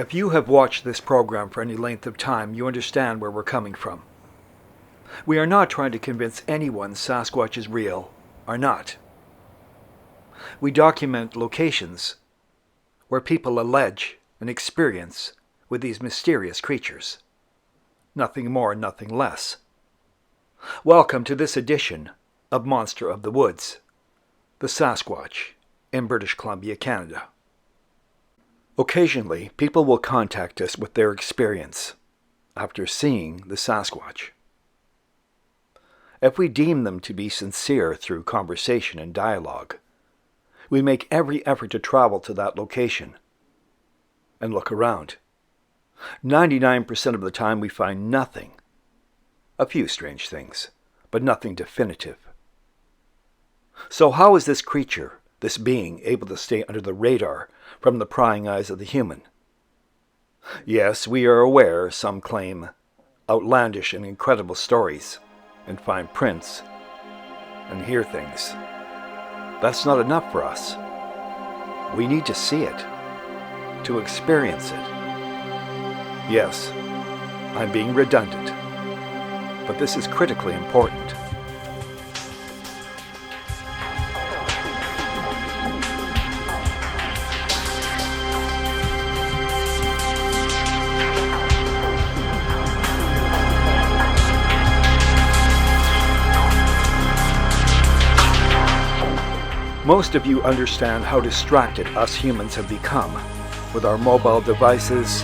If you have watched this program for any length of time, you understand where we're coming from. We are not trying to convince anyone Sasquatch is real or not. We document locations where people allege an experience with these mysterious creatures. Nothing more, nothing less. Welcome to this edition of Monster of the Woods, the Sasquatch in British Columbia, Canada. Occasionally, people will contact us with their experience after seeing the Sasquatch. If we deem them to be sincere through conversation and dialogue, we make every effort to travel to that location and look around. 99% of the time we find nothing. A few strange things, but nothing definitive. So how is this creature, this being, able to stay under the radar from the prying eyes of the human? Yes, we are aware some claim outlandish and incredible stories and find prints and hear things. That's not enough for us. We need to see it, to experience it. Yes, I'm being redundant, but this is critically important. Most of you understand how distracted us humans have become with our mobile devices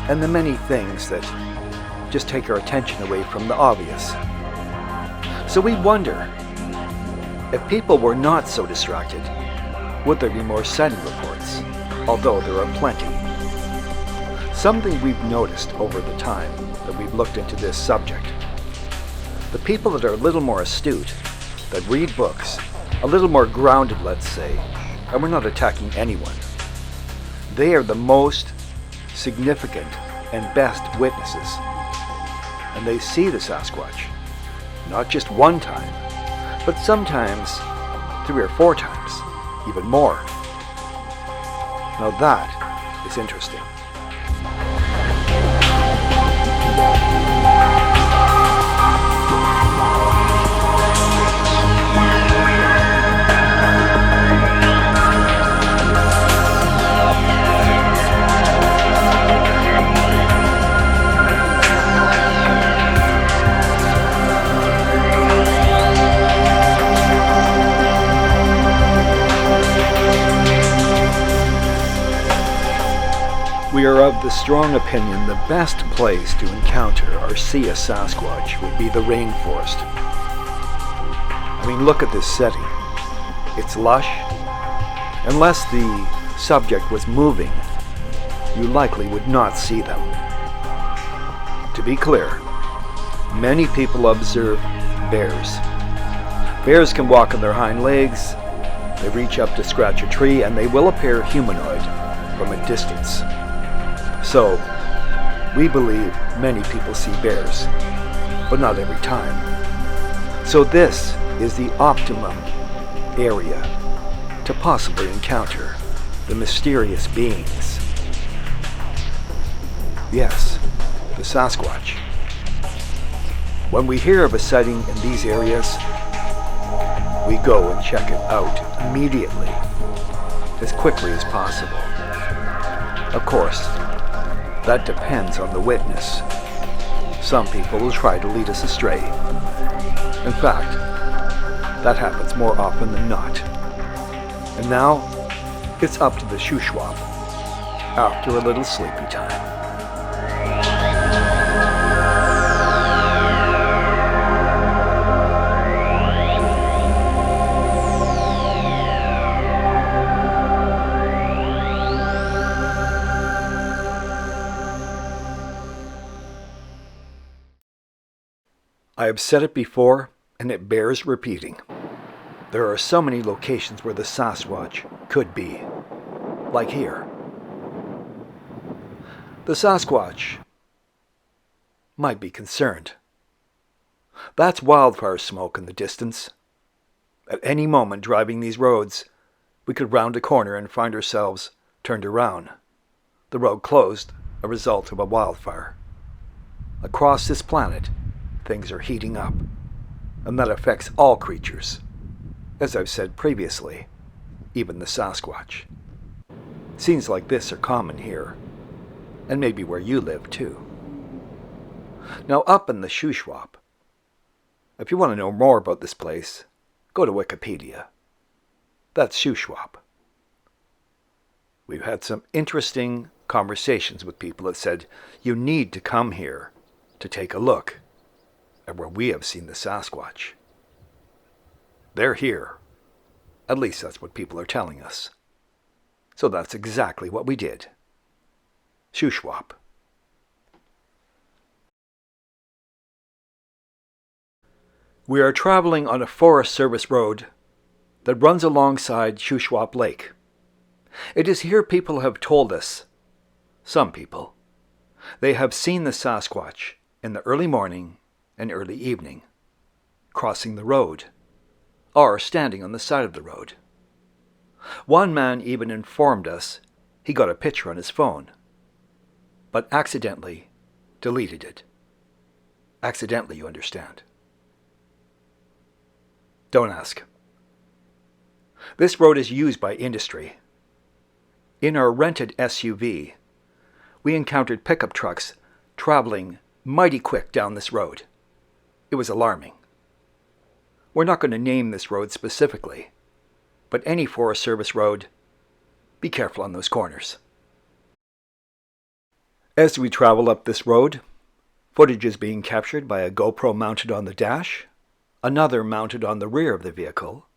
and the many things that just take our attention away from the obvious. So we wonder, if people were not so distracted, would there be more sighting reports, although there are plenty? Something we've noticed over the time that we've looked into this subject. The people that are a little more astute, that read books, a little more grounded, let's say, and we're not attacking anyone. They are the most significant and best witnesses. And they see the Sasquatch, not just one time, but sometimes 3 or 4 times, even more. Now that is interesting. We are of the strong opinion the best place to encounter or see a Sasquatch would be the rainforest. I mean, look at this setting. It's lush. Unless the subject was moving, you likely would not see them. To be clear, many people observe bears. Bears can walk on their hind legs, they reach up to scratch a tree, and they will appear humanoid from a distance. So, we believe many people see bears, but not every time. So this is the optimum area to possibly encounter the mysterious beings. Yes, the Sasquatch. When we hear of a sighting in these areas, we go and check it out immediately, as quickly as possible. Of course, that depends on the witness. Some people will try to lead us astray. In fact, that happens more often than not. And now, it's up to the SHUSWAP after a little sleepy time. I have said it before, and it bears repeating. There are so many locations where the Sasquatch could be. Like here. The Sasquatch might be concerned. That's wildfire smoke in the distance. At any moment driving these roads, we could round a corner and find ourselves turned around. The road closed, a result of a wildfire. Across this planet, things are heating up, and that affects all creatures. As I've said previously, even the Sasquatch. Scenes like this are common here, and maybe where you live too. Now up in the SHUSWAP, if you want to know more about this place, go to Wikipedia. That's SHUSWAP. We've had some interesting conversations with people that said, you need to come here to take a look at where we have seen the Sasquatch. They're here. At least that's what people are telling us. So that's exactly what we did. SHUSWAP. We are traveling on a Forest Service road that runs alongside SHUSWAP Lake. It is here people have told us, some people, they have seen the Sasquatch in the early morning and early evening, crossing the road, or standing on the side of the road. One man even informed us he got a picture on his phone, but accidentally deleted it. Accidentally, you understand. Don't ask. This road is used by industry. In our rented SUV, we encountered pickup trucks traveling mighty quick down this road. It was alarming. We're not going to name this road specifically, but any Forest Service road, be careful on those corners. As we travel up this road, footage is being captured by a GoPro mounted on the dash, another mounted on the rear of the vehicle,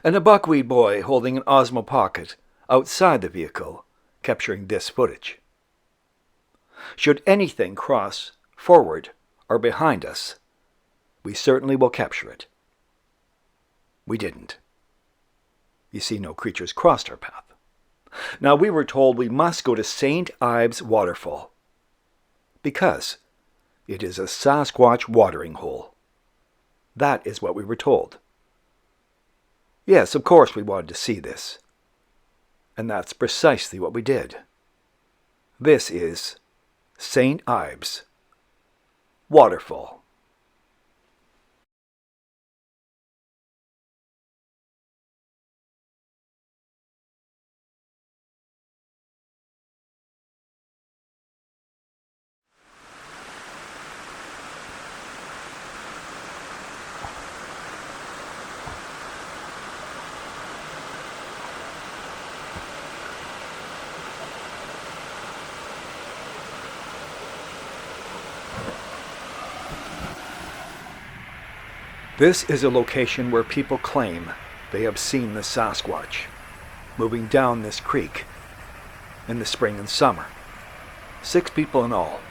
and a buckwheat boy holding an Osmo Pocket outside the vehicle, capturing this footage. Should anything cross forward or behind us, we certainly will capture it. We didn't. You see, no creatures crossed our path. Now, we were told we must go to St. Ives Waterfall because it is a Sasquatch watering hole. That is what we were told. Yes, of course we wanted to see this. And that's precisely what we did. This is St. Ives Waterfall. This is a location where people claim they have seen the Sasquatch moving down this creek in the spring and summer. 6 people in all.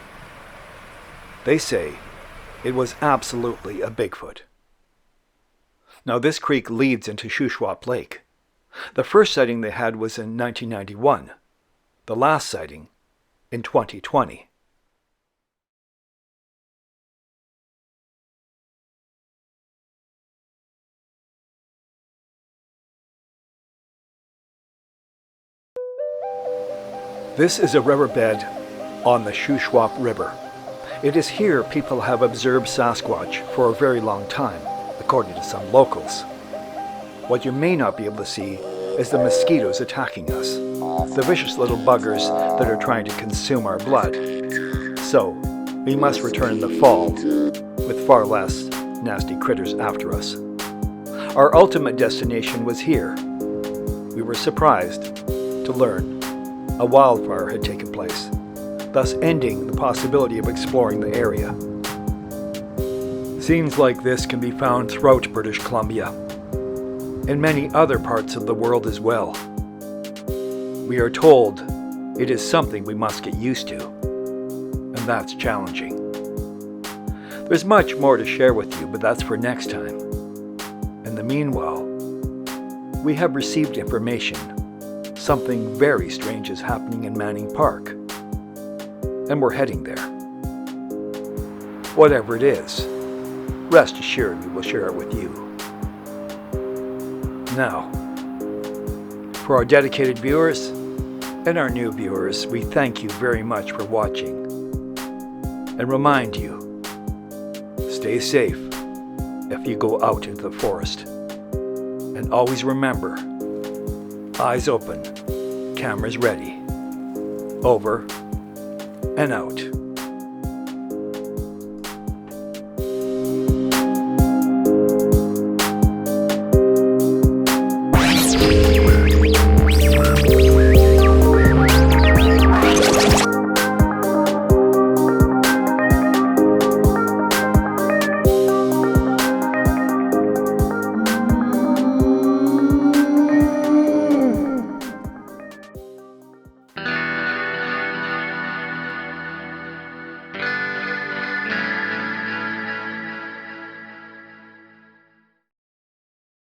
They say it was absolutely a Bigfoot. Now this creek leads into SHUSWAP Lake. The first sighting they had was in 1991. The last sighting in 2020. This is a riverbed on the SHUSWAP River. It is here people have observed Sasquatch for a very long time, according to some locals. What you may not be able to see is the mosquitoes attacking us, the vicious little buggers that are trying to consume our blood. So, we must return in the fall with far less nasty critters after us. Our ultimate destination was here. We were surprised to learn a wildfire had taken place, thus ending the possibility of exploring the area. Scenes like this can be found throughout British Columbia, and many other parts of the world as well. We are told it is something we must get used to, and that's challenging. There's much more to share with you, but that's for next time. In the meanwhile, we have received information. Something very strange is happening in Manning Park, and we're heading there. Whatever it is, rest assured we will share it with you. Now, for our dedicated viewers, And our new viewers, we thank you very much for watching. And remind you, stay safe if you go out into the forest. And always remember, eyes open, cameras ready. Over and out.